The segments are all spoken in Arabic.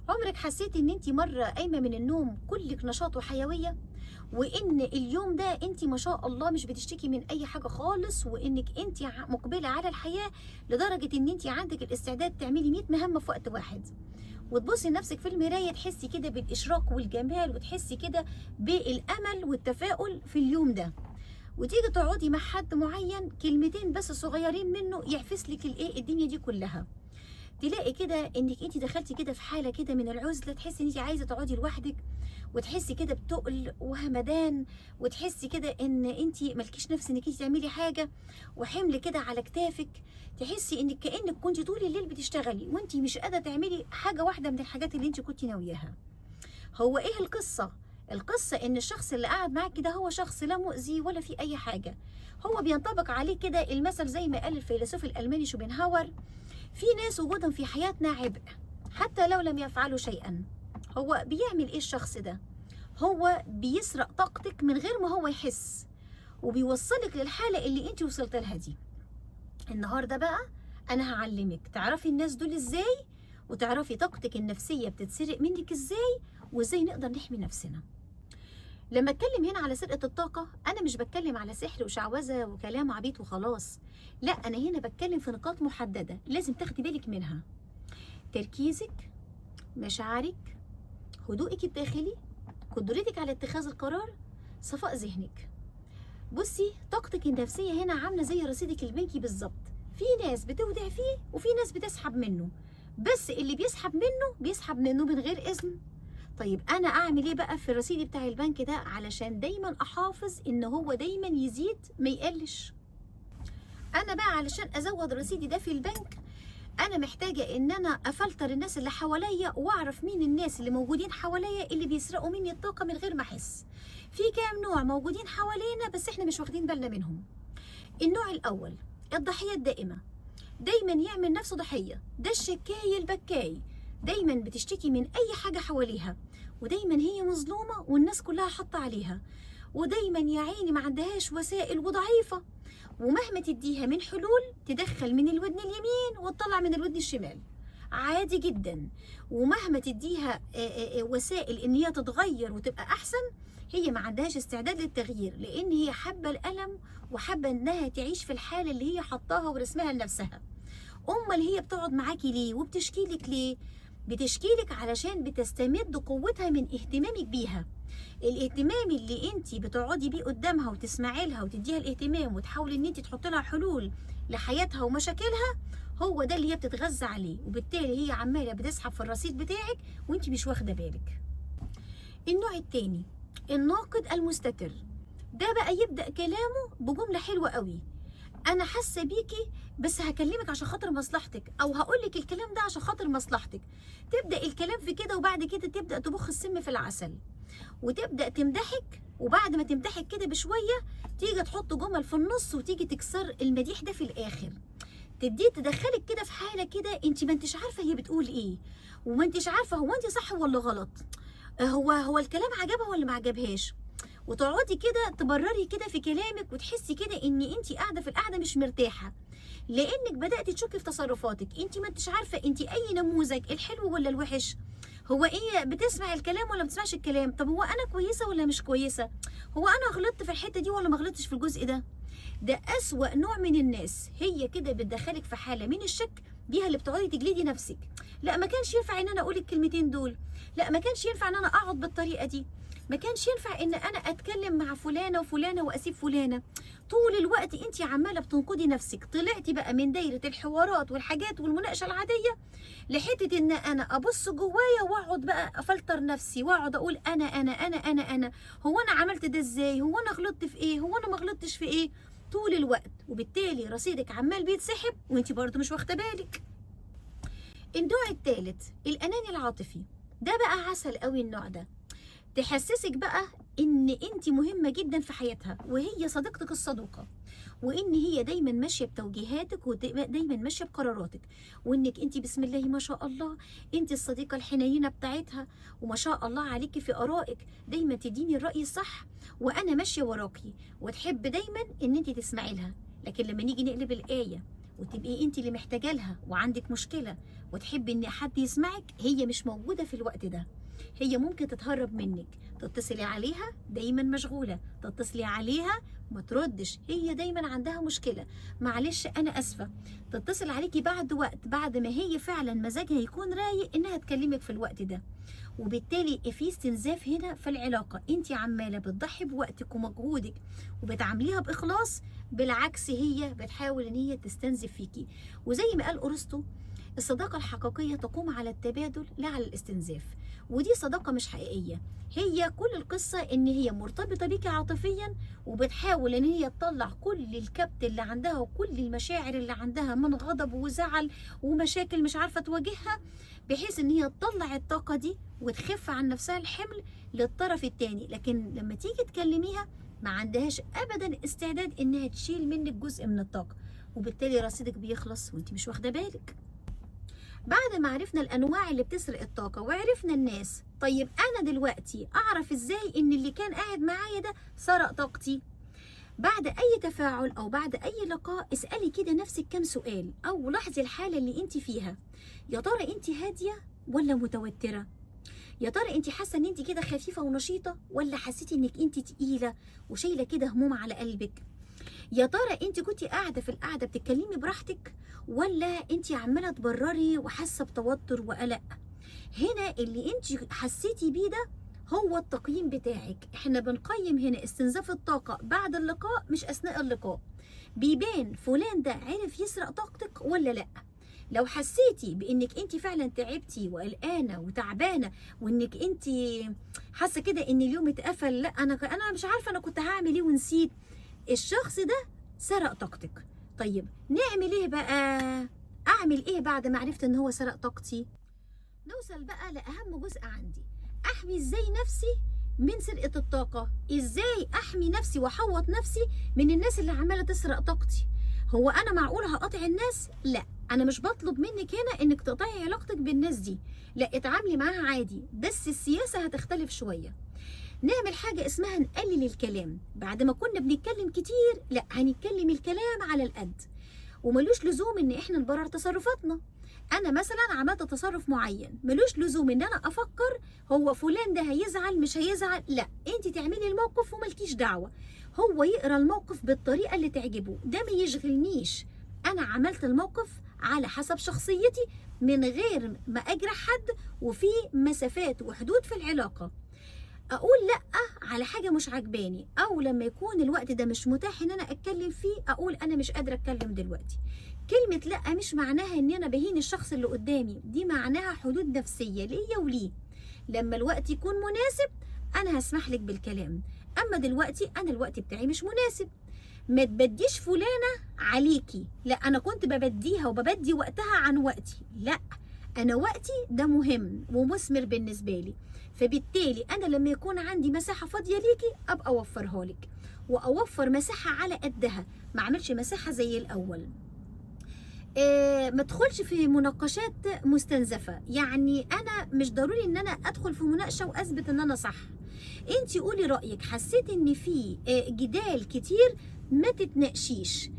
عمرك حسيت ان انت مره قايمه من النوم كلك نشاط وحيويه، وان اليوم ده انت ما شاء الله مش بتشتكي من اي حاجه خالص، وانك انت مقبله على الحياه لدرجه ان انت عندك الاستعداد تعملي 100 مهمه في وقت واحد، وتبصي لنفسك في المرايه تحسي كده بالاشراق والجمال، وتحسي كده بالامل والتفاؤل في اليوم ده، وتيجي تقعدي مع حد معين كلمتين بس صغيرين منه يعفس لك الايه الدنيا دي كلها. تلاقي كده انك انت دخلتي كده في حاله كده من العزله، تحسي ان انت عايزه تقعدي لوحدك، وتحسي كده بتقل وهمدان، وتحسي كده ان انت مالكيش نفس انك انت تعملي حاجه، وحمل كده على كتافك، تحسي انك كانك كنت طول الليل بتشتغلي وانت مش قادره تعملي حاجه واحده من الحاجات اللي انت كنت ناوياها. هو ايه القصه؟ القصه ان الشخص اللي قاعد معاك ده هو شخص لا مؤذي ولا في اي حاجه، هو بينطبق عليه كده المثل زي ما قال الفيلسوف الالماني شوبنهاور: في ناس وجودهم في حياتنا عبء حتى لو لم يفعلوا شيئا. هو بيعمل ايه الشخص ده؟ هو بيسرق طاقتك من غير ما هو يحس، وبيوصلك للحالة اللي انت وصلت لها دي. النهاردة بقى انا هعلمك تعرفي الناس دول ازاي، وتعرفي طاقتك النفسية بتتسرق منك ازاي، وازاي نقدر نحمي نفسنا. لما اتكلم هنا على سرقة الطاقة، انا مش بتكلم على سحر وشعوذة وكلام عبيط وخلاص، لا، انا هنا بتكلم في نقاط محددة لازم تاخدي بالك منها: تركيزك، مشاعرك، هدوءك الداخلي، قدرتك على اتخاذ القرار، صفاء ذهنك. بصي، طاقتك النفسية هنا عاملة زي رصيدك البنكي بالظبط، في ناس بتودع فيه وفي ناس بتسحب منه، بس اللي بيسحب منه من غير إذن. طيب أنا أعمل إيه بقى في الرصيد بتاع البنك ده علشان دايما أحافظ إن هو دايما يزيد ما يقلش؟ أنا بقى علشان أزود رصيدي ده في البنك، أنا محتاجة إن أنا أفلتر الناس اللي حواليا، وأعرف مين الناس اللي موجودين حواليا اللي بيسرقوا مني الطاقة من غير ما أحس. في كام نوع موجودين حوالينا بس إحنا مش واخدين بالنا منهم. النوع الأول الضحية الدائمة، دايما يعمل نفسه ضحية، ده الشكاي البكاي، دايما بتشتكي من أي حاجة حواليها، ودايما هي مظلومة والناس كلها حاطة عليها، ودايما يا عيني ما عندهاش وسائل وضعيفة، ومهما تديها من حلول تدخل من الودن اليمين وتطلع من الودن الشمال عادي جدا، ومهما تديها وسائل ان هي تتغير وتبقى احسن، هي ما عندهاش استعداد للتغيير، لان هي حابه الالم وحابه انها تعيش في الحاله اللي هي حطاها ورسمها لنفسها. امال هي بتقعد معاكي ليه وبتشكي لك ليه؟ بتشكي لك علشان بتستمد قوتها من اهتمامك بيها. الاهتمام اللي انت بتقعدي بيه قدامها وتسمعي لها وتديها الاهتمام وتحاولي ان انت تحطي لها حلول لحياتها ومشاكلها، هو ده اللي هي بتتغذى عليه، وبالتالي هي عماله بتسحب في الرصيد بتاعك وانت مش واخده بالك. النوع التاني الناقد المستتر، ده بقى يبدأ كلامه بجملة حلوة قوي: انا حاسه بيكي بس هكلمك عشان خاطر مصلحتك، او هقولك الكلام ده عشان خاطر مصلحتك. تبدا الكلام في كده، وبعد كده تبدا تبخ السم في العسل، وتبدا تمدحك، وبعد ما تمدحك كده بشويه تيجي تحط جمل في النص وتيجي تكسر المديح ده في الاخر، تدخلك كده في حاله كده انت ما انتش عارفه هي بتقول ايه، وما انتش عارفه هو انت صح ولا غلط، هو الكلام عجبها ولا ما عجبهاش، وتقعدي كده تبرري كده في كلامك، وتحسي كده ان انت قاعده في القعده مش مرتاحه، لانك بدات تشكي في تصرفاتك، انت ما انتش عارفه انت اي نموذج، الحلو ولا الوحش، هو ايه، بتسمع الكلام ولا ما بتسمعش الكلام، طب هو انا كويسه ولا مش كويسه، هو انا غلطت في الحته دي ولا ما غلطتش في الجزء ده. ده اسوأ نوع من الناس، هي كده بتدخلك في حاله من الشك بيها، اللي بتقعدي تجلدي نفسك: لا ما كانش ينفع ان انا اقول الكلمتين دول، لا ما كانش ينفع ان انا اقعد بالطريقه دي، ما كانش ينفع ان انا اتكلم مع فلانه وفلانه واسيب فلانه. طول الوقت انت عماله بتنقدي نفسك، طلعتي بقى من دايره الحوارات والحاجات والمناقشه العاديه لحته ان انا ابص جوايا واقعد بقى افلتر نفسي، واقعد اقول انا هو انا عملت ده ازاي، هو انا غلطت في ايه، هو انا ما غلطتش في ايه، طول الوقت، وبالتالي رصيدك عمال بيتسحب وانت برضو مش واخده بالك. النوع الثالث الاناني العاطفي، ده بقى عسل قوي النوع ده، تحسسك بقى ان انت مهمه جدا في حياتها، وهي صديقتك الصدوقه، وان هي دايما ماشيه بتوجيهاتك ودايما ماشيه بقراراتك، وانك انت بسم الله ما شاء الله انت الصديقه الحنينه بتاعتها، وما شاء الله عليكي في ارائك، دايما تديني الراي الصح وانا ماشيه وراكي، وتحب دايما ان انت تسمعي لها. لكن لما نيجي نقلب الايه وتبقي انت اللي محتاجه لها وعندك مشكله وتحبي ان حد يسمعك، هي مش موجوده في الوقت ده. هي ممكن تتهرب منك، تتصلي عليها دايما مشغوله، تتصلي عليها ما تردش، هي دايما عندها مشكله، معلش انا اسفه، تتصل عليكي بعد وقت، بعد ما هي فعلا مزاجها يكون رايق انها تكلمك في الوقت ده. وبالتالي في استنزاف هنا في العلاقه، انت عماله بتضحي بوقتك ومجهودك وبتعامليها باخلاص، بالعكس هي بتحاول ان هي تستنزف فيكي. وزي ما قال ارسطو، الصداقه الحقيقيه تقوم على التبادل لا على الاستنزاف. ودي صداقه مش حقيقيه، هي كل القصه ان هي مرتبطه بيكي عاطفيا، وبتحاول ان هي تطلع كل الكبت اللي عندها وكل المشاعر اللي عندها من غضب وزعل ومشاكل مش عارفه تواجهها، بحيث ان هي تطلع الطاقه دي وتخف عن نفسها الحمل للطرف التاني. لكن لما تيجي تكلميها ما عندهاش ابدا استعداد انها تشيل منك جزء من الطاقه، وبالتالي رصيدك بيخلص وانت مش واخده بالك. بعد ما عرفنا الانواع اللي بتسرق الطاقه وعرفنا الناس، طيب انا دلوقتي اعرف ازاي ان اللي كان قاعد معايا ده سرق طاقتي؟ بعد اي تفاعل او بعد اي لقاء اسالي كده نفسك كام سؤال، او لاحظي الحاله اللي انت فيها. يا ترى انت هاديه ولا متوتره؟ يا ترى انت حاسه ان انت كده خفيفه ونشيطه، ولا حسيتي انك انت تقيله وشايله كده هموم على قلبك؟ يا ترى انت كنتي قاعده في القعده بتتكلمي براحتك، ولا انت عماله تبرري وحاسه بتوتر وقلق؟ هنا اللي انت حسيتي بيه ده هو التقييم بتاعك. احنا بنقيم هنا استنزاف الطاقه بعد اللقاء مش اثناء اللقاء. بيبان فلان ده عرف يسرق طاقتك ولا لا. لو حسيتي بانك انت فعلا تعبتي وقلقانه وتعبانه، وانك انت حاسه كده ان اليوم اتقفل، لا انا مش عارفه انا كنت هعمل ايه ونسيت، الشخص ده سرق طاقتك. طيب نعمل ايه بقى؟ اعمل ايه بعد ما عرفت ان هو سرق طاقتي؟ نوصل بقى لاهم جزء عندي، احمي ازاي نفسي من سرقه الطاقه. ازاي احمي نفسي واحوط نفسي من الناس اللي عماله تسرق طاقتي؟ هو انا معقول هقاطع الناس؟ لا، انا مش بطلب منك هنا انك تقطعي علاقتك بالناس دي، لا اتعاملي معاها عادي، بس السياسه هتختلف شويه. نعمل حاجه اسمها نقلل الكلام. بعد ما كنا بنتكلم كتير، لا هنتكلم الكلام على القد، وملوش لزوم ان احنا نبرر تصرفاتنا. انا مثلا عملت تصرف معين، ملوش لزوم ان انا افكر هو فلان ده هيزعل مش هيزعل، لا انت تعملي الموقف وملكيش دعوه، هو يقرا الموقف بالطريقه اللي تعجبه، ده ما يشغلنيش. انا عملت الموقف على حسب شخصيتي من غير ما اجرح حد، وفي مسافات وحدود في العلاقه. اقول لا على حاجه مش عجباني، او لما يكون الوقت ده مش متاح ان انا اتكلم فيه اقول انا مش قادره اتكلم دلوقتي. كلمه لا مش معناها ان انا بهين الشخص اللي قدامي، دي معناها حدود نفسيه ليا وليه. لما الوقت يكون مناسب انا هسمح لك بالكلام، اما دلوقتي انا الوقت بتاعي مش مناسب. ما تبديش فلانه عليكي، لا انا كنت ببديها وببدي وقتها عن وقتي، لا انا وقتي ده مهم ومثمر بالنسبه لي، فبالتالي انا لما يكون عندي مساحه فاضيه ليكي ابقى اوفرها لك، واوفر مساحه على قدها، ما اعملش مساحه زي الاول. ما ادخلش في مناقشات مستنزفه، يعني انا مش ضروري ان انا ادخل في مناقشه واثبت ان انا صح. انت قولي رايك، حسيت ان في جدال كتير ما تتناقشيش،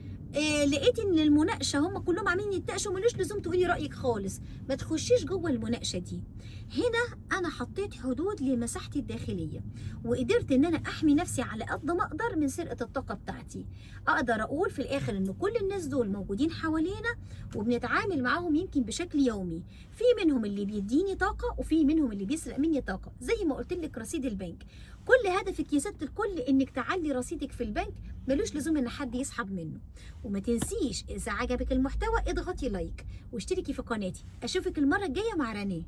لقيتي ان المناقشه هم كلهم عاملين يتناقشوا، ملوش لزوم تقولي رايك خالص، ما تخشيش جوه المناقشه دي. هنا انا حطيت حدود لمساحتي الداخليه، وقدرت ان انا احمي نفسي على قد ما اقدر من سرقه الطاقه بتاعتي. اقدر اقول في الاخر ان كل الناس دول موجودين حوالينا وبنتعامل معاهم يمكن بشكل يومي، في منهم اللي بيديني طاقه وفي منهم اللي بيسرق مني طاقه. زي ما قلت لك رصيد البنك، كل هدفك يا ست الكل انك تعلي رصيدك في البنك، ملوش لزوم ان حد يسحب منه. وما تنسيش اذا عجبك المحتوى اضغطي لايك واشتركي في قناتي. اشوفك المره الجايه مع رانيه.